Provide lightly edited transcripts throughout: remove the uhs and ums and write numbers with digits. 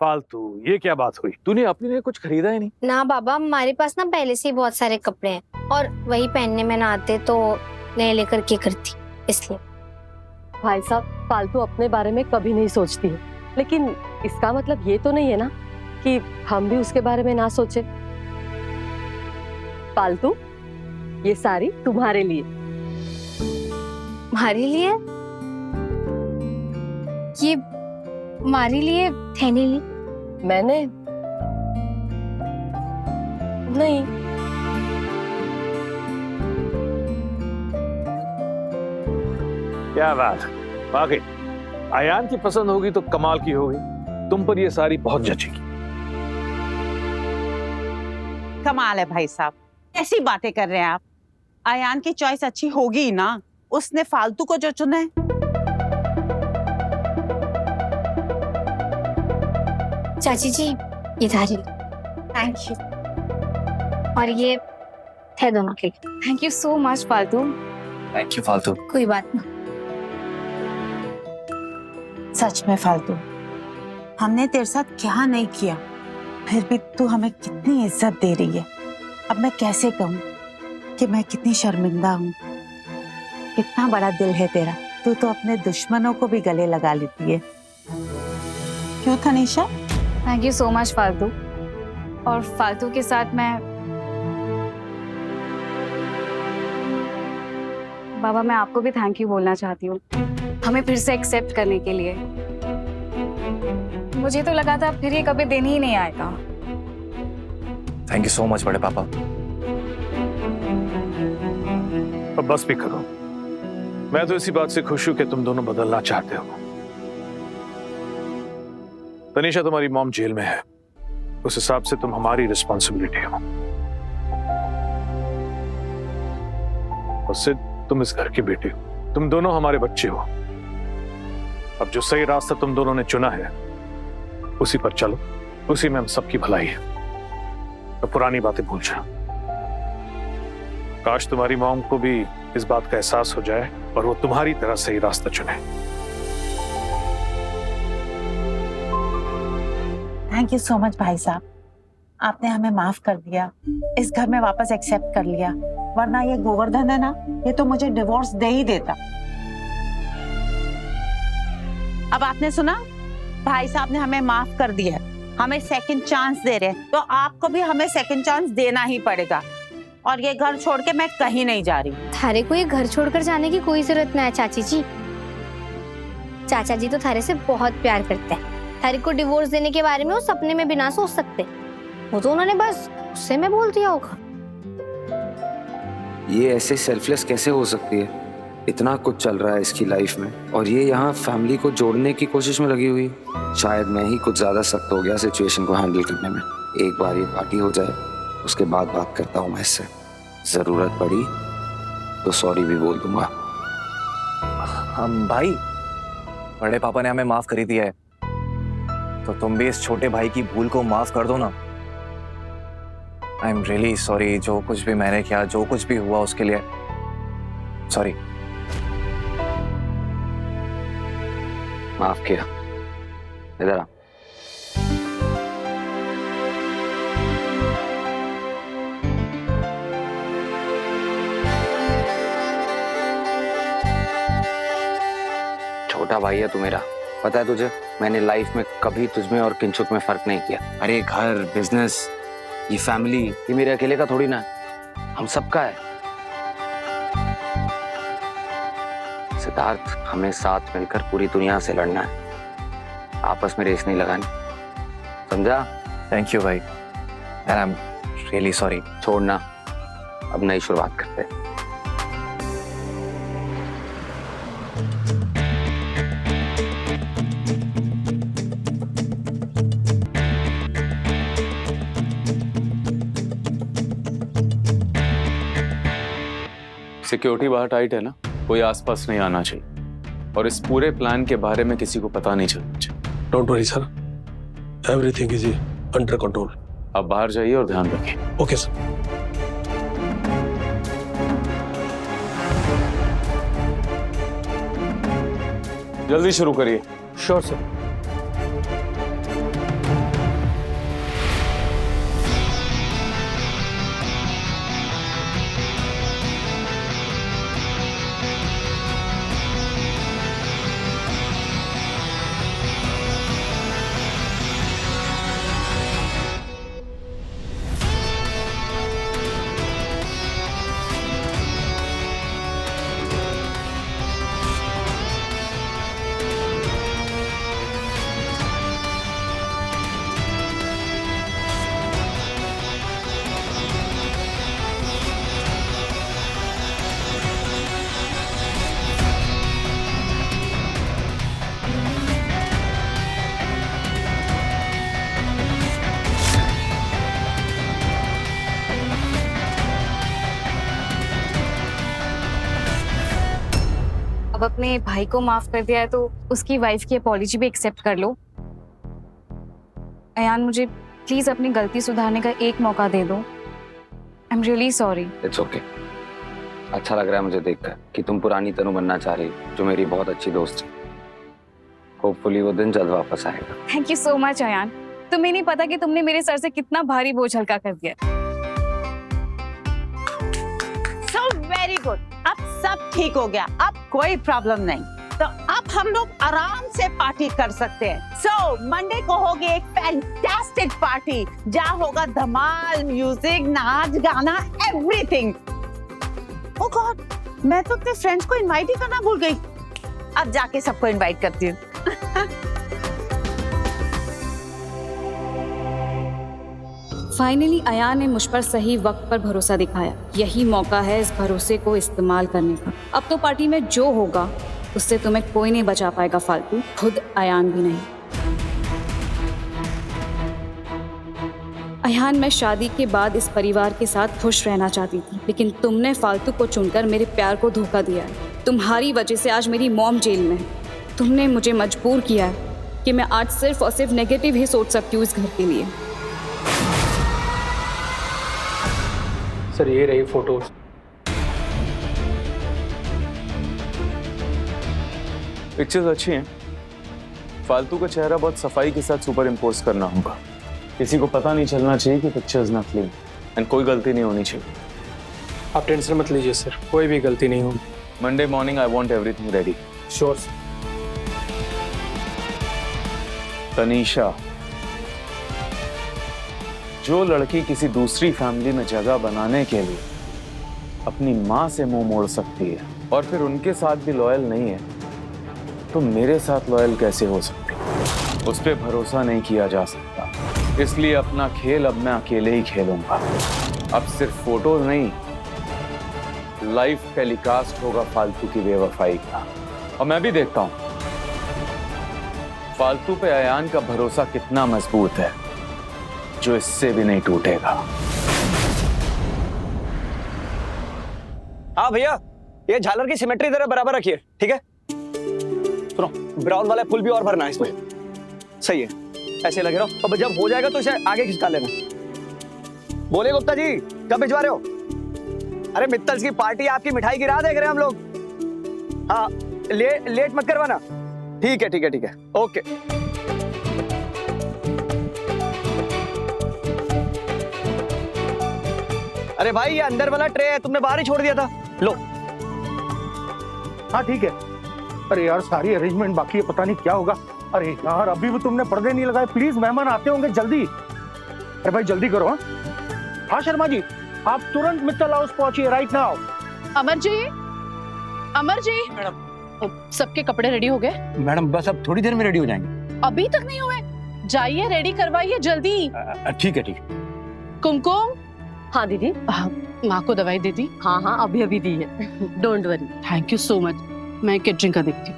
फालतू, ये क्या बात हुई? तूने अपने लिए कुछ खरीदा ही नहीं? ना बाबा, हमारे पास ना पहले से ही बहुत सारे कपड़े हैं और वही पहनने में ना आते तो नए लेकर के करती, इसलिए। भाई साहब फालतू अपने बारे में कभी नहीं सोचती है, लेकिन इसका मतलब ये तो नहीं है ना कि हम भी उसके बारे में ना सोचे। फालतू, ये साड़ी तुम्हारे लिए। हमारे लिए? ये हमारे लिए थे नहीं। मैंने नहीं। क्या बात है, वाकई आयान की पसंद होगी तो कमाल की होगी। तुम पर ये साड़ी बहुत जचेगी। कमाल है भाई साहब, ऐसी बातें कर रहे हैं आप। आयान की चॉइस अच्छी होगी ही ना, उसने फालतू को जो चुना है। चाची जी, ये थारी। Thank you. और ये थे दोनों के लिए। थैंक यू सो मच फालतू। थैंक यू फालतू। कोई बात ना। सच में फालतू, हमने तेरे साथ क्या नहीं किया, फिर भी तू हमें कितनी इज्जत दे रही है। अब मैं कैसे कहूँ कि मैं कितनी शर्मिंदा हूँ। कितना बड़ा दिल है तेरा, तू तो अपने दुश्मनों को भी गले लगा लेती है। क्यों Tanisha? Thank you so much फालतू। और फालतू के साथ मैं बाबा, मैं आपको भी थैंक यू बोलना चाहती हूँ हमें फिर से एक्सेप्ट करने के लिए। मुझे तो लगा था फिर ये कभी दिन ही नहीं आएगा। थैंक यू सो मच बड़े पापा। अब बस भी करो, मैं तो इसी बात से खुश हूं कि तुम दोनों बदलना चाहते हो। तनीषा, तुम्हारी मॉम जेल में है, उस हिसाब से तुम हमारी रिस्पॉन्सिबिलिटी हो। और सिद्ध, तुम इस घर की बेटी हो, तुम दोनों हमारे बच्चे हो। अब जो सही रास्ता तुम दोनों ने चुना है उसी पर चलो, उसी में हम सबकी भलाई है। तो पुरानी बातें भूल जाओ। काश तुम्हारी मॉम को भी इस बात का एहसास हो जाए और वो तुम्हारी तरह सही रास्ता चुने। थैंक यू सो मच भाई साहब, आपने हमें माफ कर दिया, इस घर में वापस एक्सेप्ट कर लिया। वरना ये गोवर्धन है ना, ये तो मुझे डिवोर्स दे ही देता। अब आपने सुना, भाई साहब ने हमें माफ कर दिया, हमें सेकंड चांस दे रहे हैं, तो आपको भी हमें सेकंड चांस देना ही पड़ेगा। और ये घर छोड़ के मैं कहीं नहीं जा रही। थारे को ये घर छोड़कर जाने की कोई जरूरत नहीं है चाची जी। चाचा जी तो थारे से बहुत प्यार करते हैं। थारे को डिवोर्स देने के बारे में वो सपने में भी ना सोच सकते, वो तो उन्होंने बस गुस्से में बोल दिया होगा। ये ऐसे सेल्फलेस कैसे हो सकती है? इतना कुछ चल रहा है इसकी लाइफ में और ये यहाँ फैमिली को जोड़ने की कोशिश में लगी हुई है। शायद मैं ही कुछ ज्यादा सख्त हो गया सिचुएशन को हैंडल करने में। एक बार ये पार्टी हो जाए उसके बाद बात करता हूँ मैं इससे। जरूरत पड़ी तो सॉरी भी बोल दूंगा। हम भाई, बड़े पापा ने हमें माफ कर दिया है, तो तुम भी इस छोटे भाई की भूल को माफ कर दो ना। आई एम रियली सॉरी, जो कुछ भी मैंने किया, जो कुछ भी हुआ उसके लिए सॉरी। माफ किया। इधर आ। छोटा भाई है तू मेरा, पता है तुझे, मैंने लाइफ में कभी तुझमें और किंचुक में फर्क नहीं किया। अरे घर, बिजनेस, ये फैमिली, ये मेरे अकेले का थोड़ी ना है, हम सबका है। सिद्धार्थ, हमें साथ मिलकर पूरी दुनिया से लड़ना है, आपस में रेस नहीं लगानी, समझा? थैंक यू भाई, and I am really sorry. छोड़ना, अब नई शुरुआत करते हैं। सिक्योरिटी बाहर टाइट है ना, कोई आसपास नहीं आना चाहिए और इस पूरे प्लान के बारे में किसी को पता नहीं चलना चाहिए। Don't worry sir, everything is under control. आप बाहर जाइए और ध्यान रखिए। Okay sir. जल्दी शुरू करिए। Sure sir. अपने भाई को माफ कर दिया है तो उसकी वाइफ की अपॉलॉजी भी एक्सेप्ट कर लो। अयान, मुझे प्लीज अपनी गलती सुधारने का एक मौका दे दो। I am really sorry. It's okay. अच्छा लग रहा है मुझे देखकर कि तुम पुरानी तनु बनना चाह रही हो, जो मेरी बहुत अच्छी दोस्त है। होपफुली वो दिन जल्द वापस आएगा। Thank you so much Ayaan. तुम्हें नहीं पता कि तुमने मेरे सर से कितना भारी बोझ हल्का कर दिया। सो वेरी गुड, अब सब ठीक हो गया, अब कोई प्रॉब्लम नहीं। तो अब हम लोग आराम से पार्टी कर सकते हैं। सो मंडे को होगी एक फैंटास्टिक पार्टी, जहाँ होगा धमाल, म्यूजिक, नाच गाना, एवरीथिंग। ओह गॉड, मैं तो अपने फ्रेंड्स को इनवाइट ही करना भूल गई। अब जाके सबको इनवाइट करती हूँ। फाइनली अयान ने मुझ पर सही वक्त पर भरोसा दिखाया। यही मौका है इस भरोसे को इस्तेमाल करने का। अब तो पार्टी में जो होगा उससे तुम्हें कोई नहीं बचा पाएगा फालतू, खुद अयान भी नहीं। अयान, मैं शादी के बाद इस परिवार के साथ खुश रहना चाहती थी, लेकिन तुमने फालतू को चुनकर मेरे प्यार को धोखा दिया है। तुम्हारी वजह से आज मेरी मॉम जेल में है। तुमने मुझे मजबूर किया है कि मैं आज सिर्फ और सिर्फ नेगेटिव ही सोच सकती हूँ इस घर के लिए। सर ये रही फोटोज। पिक्चर्स अच्छी हैं। फालतू का चेहरा बहुत सफाई के साथ सुपर इम्पोज करना होगा। किसी को पता नहीं चलना चाहिए कि पिक्चर्स नकली हैं एंड कोई गलती नहीं होनी चाहिए। आप टेंशन मत लीजिए सर, कोई भी गलती नहीं होगी। Monday morning I want everything ready. Sure sir. Tanisha, जो लड़की किसी दूसरी फैमिली में जगह बनाने के लिए अपनी माँ से मुंह मोड़ सकती है और फिर उनके साथ भी लॉयल नहीं है, तो मेरे साथ लॉयल कैसे हो सकती है? उस पर भरोसा नहीं किया जा सकता। इसलिए अपना खेल अब मैं अकेले ही खेलूंगा। अब सिर्फ फोटोज नहीं, लाइव टेलीकास्ट होगा फालतू की बेवफाई का, और मैं भी देखता हूं फालतू पे अयान का भरोसा कितना मजबूत है, जो इससे भी नहीं टूटेगा। हाँ भैया, ये झालर की सिमेट्री जरा बराबर रखिए, ठीक है? सुनो, ब्राउन वाला फुल भी और भरना है इसमें। सही है, ऐसे लगे रहो। अब जब हो जाएगा तो इसे आगे खिसका लेना। बोले गुप्ता जी, कब भिजवा रहे हो? अरे मित्तल्स की पार्टी, आपकी मिठाई की राह देख रहे हैं हम लोग। हाँ, लेट मत करवाना। ठीक है ठीक है ठीक है, ओके। अरे भाई, ये अंदर वाला ट्रे है, तुमने बाहर ही छोड़ दिया था। लो। हाँ ठीक है। अरे यार, सारी अरेंजमेंट बाकी है, पता नहीं क्या होगा। अरे यार, अभी भी तुमने पर्दे नहीं लगाए। प्लीज, मेहमान आते होंगे, जल्दी। अरे भाई जल्दी करो। हाँ शर्मा जी, आप तुरंत Mittal house पहुंचिए right now. Amar ji, Amar ji, madam, सबके कपड़े रेडी हो गए? मैडम बस अब थोड़ी देर में रेडी हो जाएंगे। अभी तक नहीं हुए? जाइए रेडी करवाइए जल्दी। ठीक है ठीक है। कुमकुम। हाँ दीदी। माँ को दवाई दे दी? हाँ हाँ, अभी अभी दी है। Don't worry. Thank you so much. मैं कैटरिंग का देखती हूँ।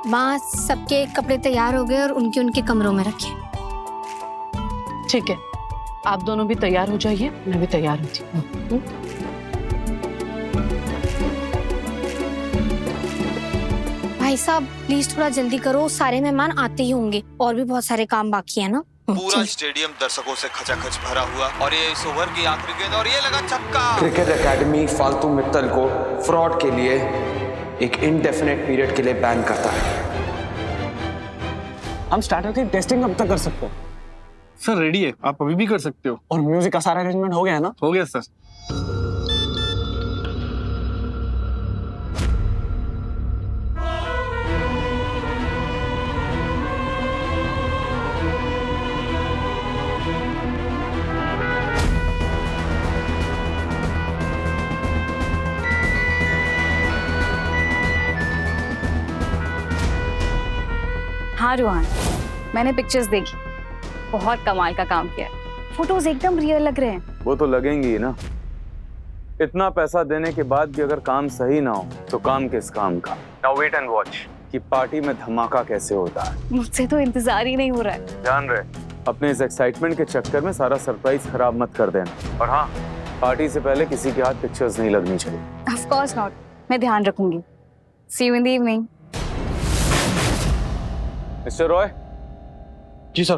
माँ, सबके कपड़े तैयार हो गए और उनके उनके कमरों में रखे। ठीक है, आप दोनों भी तैयार हो जाइए, मैं भी तैयार होती हूँ। भाई साहब प्लीज थोड़ा जल्दी करो, सारे मेहमान आते ही होंगे और भी बहुत सारे काम बाकी है ना। पूरा स्टेडियम दर्शकों से खचाखच भरा हुआ और ये इस ओवर की आखिरी गेंद और ये लगा छक्का। क्रिकेट एकेडमी फालतू मित्तल को फ्रॉड के लिए एक इंडेफिनिट पीरियड के लिए बैन करता है। हम स्टार्टर की टेस्टिंग कब तक कर सकते हो? सर रेडी है, आप अभी भी कर सकते हो। और म्यूजिक का सारा अरेंजमेंट हो गया है ना? हो गया सर। हाँ रोहन, मैंने पिक्चर्स देखी, बहुत कमाल का काम किया है। फोटोज एकदम रियल लग रहे हैं। वो तो लगेंगी ना, इतना पैसा देने के बाद भी अगर काम सही ना हो तो काम किस काम का। नाउ वेट एंड वॉच कि पार्टी में धमाका कैसे होता है। मुझसे तो इंतजार ही नहीं हो रहा है। जान रहे, अपने इस एक्साइटमेंट के चक्कर में सारा सरप्राइज खराब मत कर देना। और हाँ, पार्टी से पहले किसी के हाथ पिक्चर्स नहीं लगनी चाहिए। ऑफ कोर्स नॉट, मैं ध्यान रखूंगी। See you in the evening. Mister Roy, जी सर।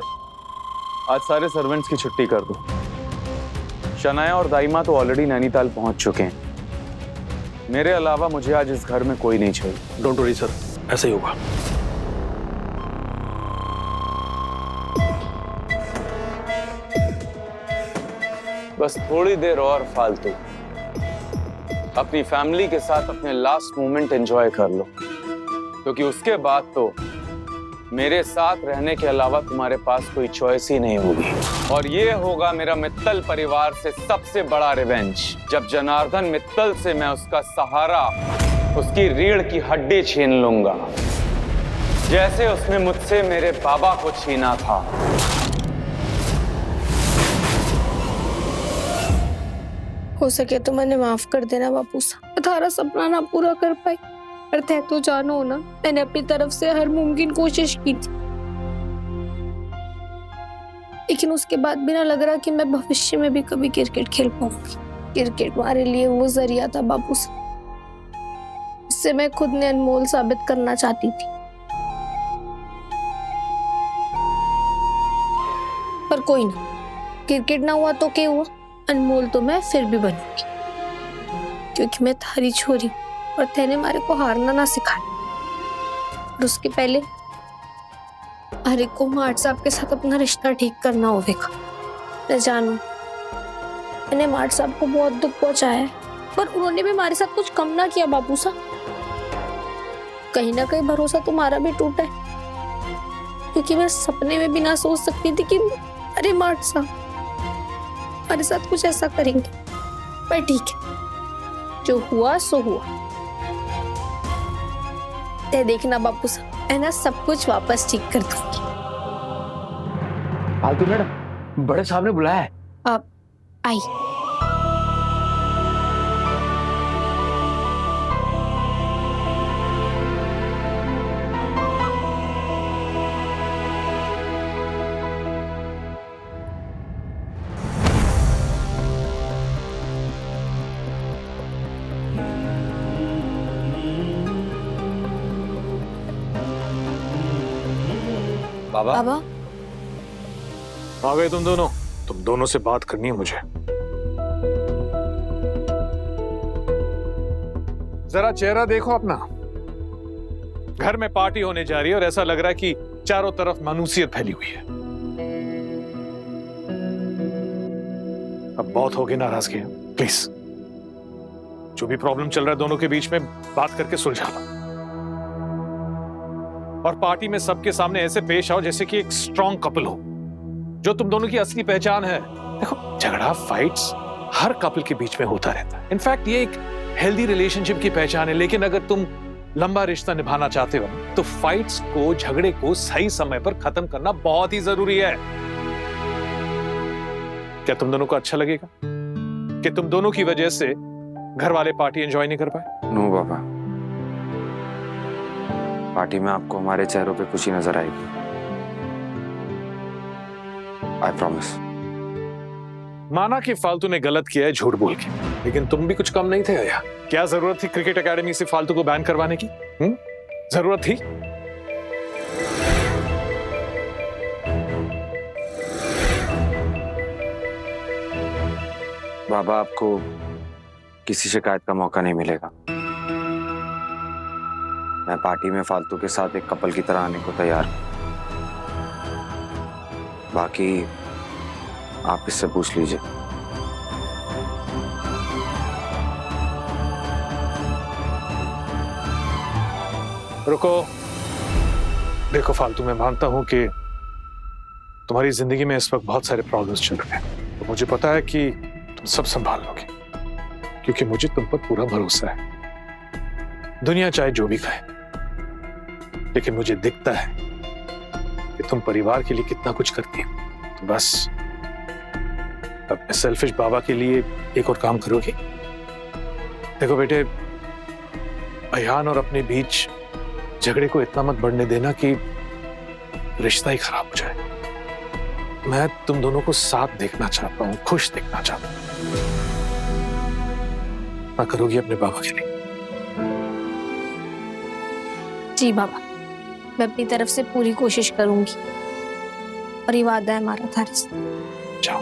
आज सारे सर्वेंट्स की छुट्टी कर दो। शनाया और दाइमा तो ऑलरेडी नैनीताल पहुंच चुके हैं। मेरे अलावा मुझे आज इस घर में कोई नहीं चाहिए। डोंट वरी सर, ऐसा ही होगा। बस थोड़ी देर और फालतू अपनी फैमिली के साथ अपने लास्ट मोमेंट एंजॉय कर लो, क्योंकि उसके बाद तो मेरे साथ रहने के अलावा तुम्हारे पास कोई चॉइस ही नहीं होगी। और ये होगा मेरा मित्तल परिवार से सबसे बड़ा रिवेंज, जब जनार्दन मित्तल से मैं उसका सहारा, उसकी रीढ़ की हड्डी छीन लूंगा, जैसे उसने मुझसे मेरे बाबा को छीना था। हो सके तो मैंने माफ कर देना बापू साहब, तुम्हारा सपना ना पूरा कर पाई, पर थे तो जानो ना, मैंने अपनी तरफ से हर मुमकिन कोशिश की थी, लेकिन उसके बाद भी ना लग रहा कि मैं भविष्य में भी कभी क्रिकेट खेल पाऊंगी। क्रिकेट हमारे लिए वो जरिया था बापू साहब, इससे मैं खुद ने अनमोल साबित करना चाहती थी। पर कोई ना, क्रिकेट ना हुआ तो क्या हुआ, अनमोल तो मैं फिर भी बनूंगी, क्योंकि मैं थारी छोरी और तेने मारे को हारना ना सिखाया। और उसके पहले हरे को मार्ट साहब के साथ अपना रिश्ता ठीक करना होगा। मैं जानू मैंने मार्ट साहब को बहुत दुख पहुंचाया है, पर उन्होंने भी हमारे साथ कुछ कम ना किया बापू साहब। कहीं ना कहीं भरोसा तुम्हारा भी टूटा है, क्योंकि मैं सपने में भी ना सोच सकती थी कि अरे मार्ट साहब हमारे साथ कुछ ऐसा करेंगे। पर ठीक है, जो हुआ सो हुआ। ते देखना बापू साहब, मैं ना सब कुछ वापस ठीक कर दूंगी। फालतू मैडम, बड़े साहब ने बुलाया है। अब आई। बाबा, बाबा आ गए तुम दोनों से बात करनी है मुझे। जरा चेहरा देखो अपना। घर में पार्टी होने जा रही है और ऐसा लग रहा है कि चारों तरफ मानूसियत फैली हुई है। अब बहुत हो गई नाराजगी, प्लीज। जो भी प्रॉब्लम चल रहा है दोनों के बीच में, बात करके सुलझा लो। और पार्टी में सबके सामने ऐसे पेश आओ जैसे कि एक स्ट्रॉन्ग कपल हो, जो तुम दोनों की असली पहचान है। देखो, झगड़ा, फाइट्स हर कपल के बीच में होता रहता है। इनफैक्ट ये एक हेल्दी रिलेशनशिप की पहचान है। लेकिन अगर तुम लंबा रिश्ता निभाना चाहते हो तो फाइट्स को, झगड़े को सही समय पर खत्म करना बहुत ही जरूरी है। क्या तुम दोनों को अच्छा लगेगा कि तुम दोनों की वजह से घर वाले पार्टी एंजॉय नहीं कर पाए? नो बाबा, पार्टी में आपको हमारे चेहरों पे खुशी नजर आएगी। I promise. माना कि फालतू ने गलत किया है झूठ बोल के, लेकिन तुम भी कुछ कम नहीं थे यार। क्या जरूरत थी क्रिकेट एकेडमी से फालतू को बैन करवाने की? जरूरत थी? बाबा, आपको किसी शिकायत का मौका नहीं मिलेगा। मैं पार्टी में फालतू के साथ एक कपल की तरह आने को तैयार हूं। बाकी आप इससे पूछ लीजिए। रुको, देखो फालतू, मैं मानता हूं कि तुम्हारी जिंदगी में इस वक्त बहुत सारे प्रॉब्लम्स चल रहे हैं, तो मुझे पता है कि तुम सब संभाल लोगे, क्योंकि मुझे तुम पर पूरा भरोसा है। दुनिया चाहे जो भी कहे, लेकिन मुझे दिखता है कि तुम परिवार के लिए कितना कुछ करती हो। तो बस अपने सेल्फिश बाबा के लिए एक और काम करोगे? देखो बेटे, अयान और अपने बीच झगड़े को इतना मत बढ़ने देना कि रिश्ता ही खराब हो जाए। मैं तुम दोनों को साथ देखना चाहता हूं, खुश देखना चाहता हूं। इतना करोगी अपने बाबा के लिए? जी बाबा, मैं अपनी तरफ से पूरी कोशिश करूंगी और ये वादा है हमारा थारे से। जाओ।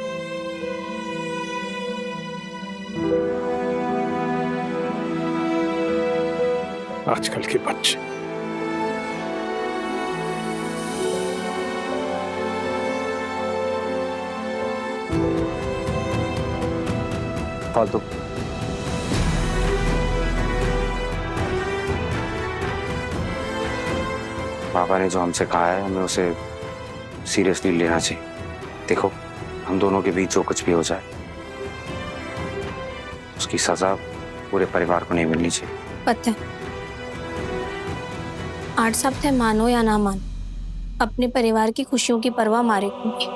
आजकल के बच्चे। फालतू। पापा ने जो हमसे कहा है हमें उसे सीरियसली लेना चाहिए। देखो, हम दोनों के बीच जो कुछ भी हो जाए उसकी सजा पूरे परिवार को नहीं मिलनी चाहिए। पता है, 8 सप्ताह मानो या ना मानो, अपने परिवार की खुशियों की परवाह मारे को नहीं।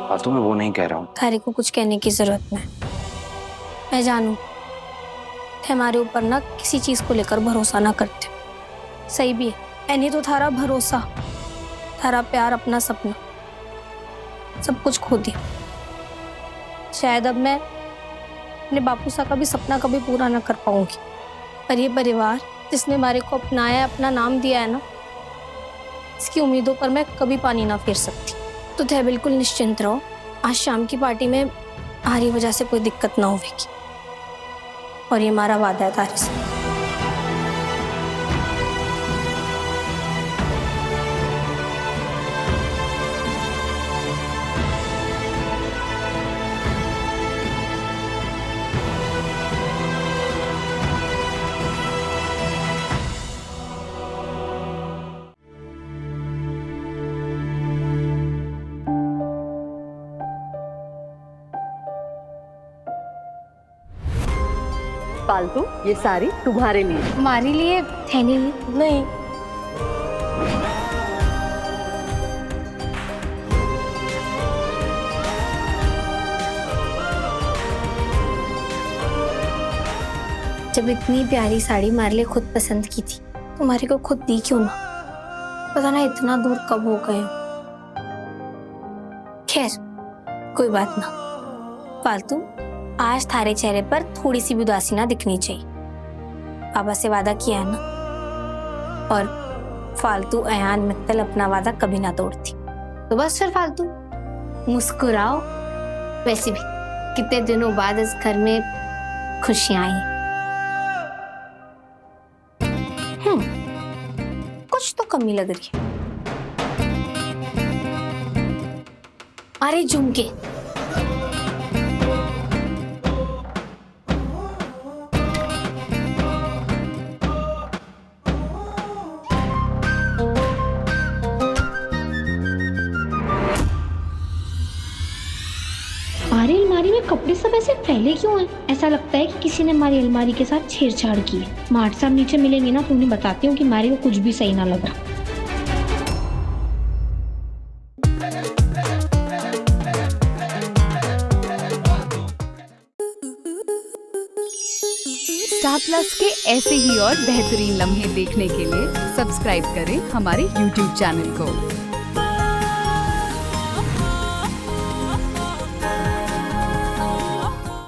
फालतू में वो नहीं कह रहा हूँ। थारे को कुछ कहने की जरूरत नहीं। मैं जानू हमारे ऊपर ना किसी चीज को लेकर भरोसा ना करते। सही भी है, ऐनी तो थारा भरोसा, थारा प्यार, अपना सपना सब कुछ खो दिया। शायद अब मैं अपने बापू सा का भी सपना कभी पूरा ना कर पाऊंगी, पर ये परिवार जिसने हमारे को अपनाया, अपना नाम दिया है ना, इसकी उम्मीदों पर मैं कभी पानी ना फेर सकती। तो थे बिल्कुल निश्चिंत रहो, आज शाम की पार्टी में हमारी वजह से कोई दिक्कत ना होगी, और ये हमारा वादा है तारे से। फालतू, ये साड़ी तुम्हारे लिए। हमारे लिए थैली नहीं, जब इतनी प्यारी साड़ी हमारे लिए खुद पसंद की थी, तो हमारे को खुद दी क्यों ना? पता ना इतना दूर कब हो गए। खैर कोई बात ना। फालतू, आज थारे चेहरे पर थोड़ी सी भी उदासी ना दिखनी चाहिए। पापा से वादा किया है ना, और फालतू अयान मित्तल अपना वादा कभी ना तोड़ती। तो बस फिर फालतू मुस्कुराओ। वैसे भी कितने दिनों बाद इस घर में खुशियां आई। कुछ तो कमी लग रही है। अरे झुमके, हमारी अलमारी में कपड़े सब ऐसे फैले क्यों हैं? ऐसा लगता है कि किसी ने हमारी अलमारी के साथ छेड़छाड़ की है। मार्ट साहब नीचे मिलेंगे ना तो उन्हें बताती हूँ कि हमारे को कुछ भी सही ना लग रहा। स्टार प्लस के ऐसे ही और बेहतरीन लम्हे देखने के लिए सब्सक्राइब करें हमारे YouTube चैनल को।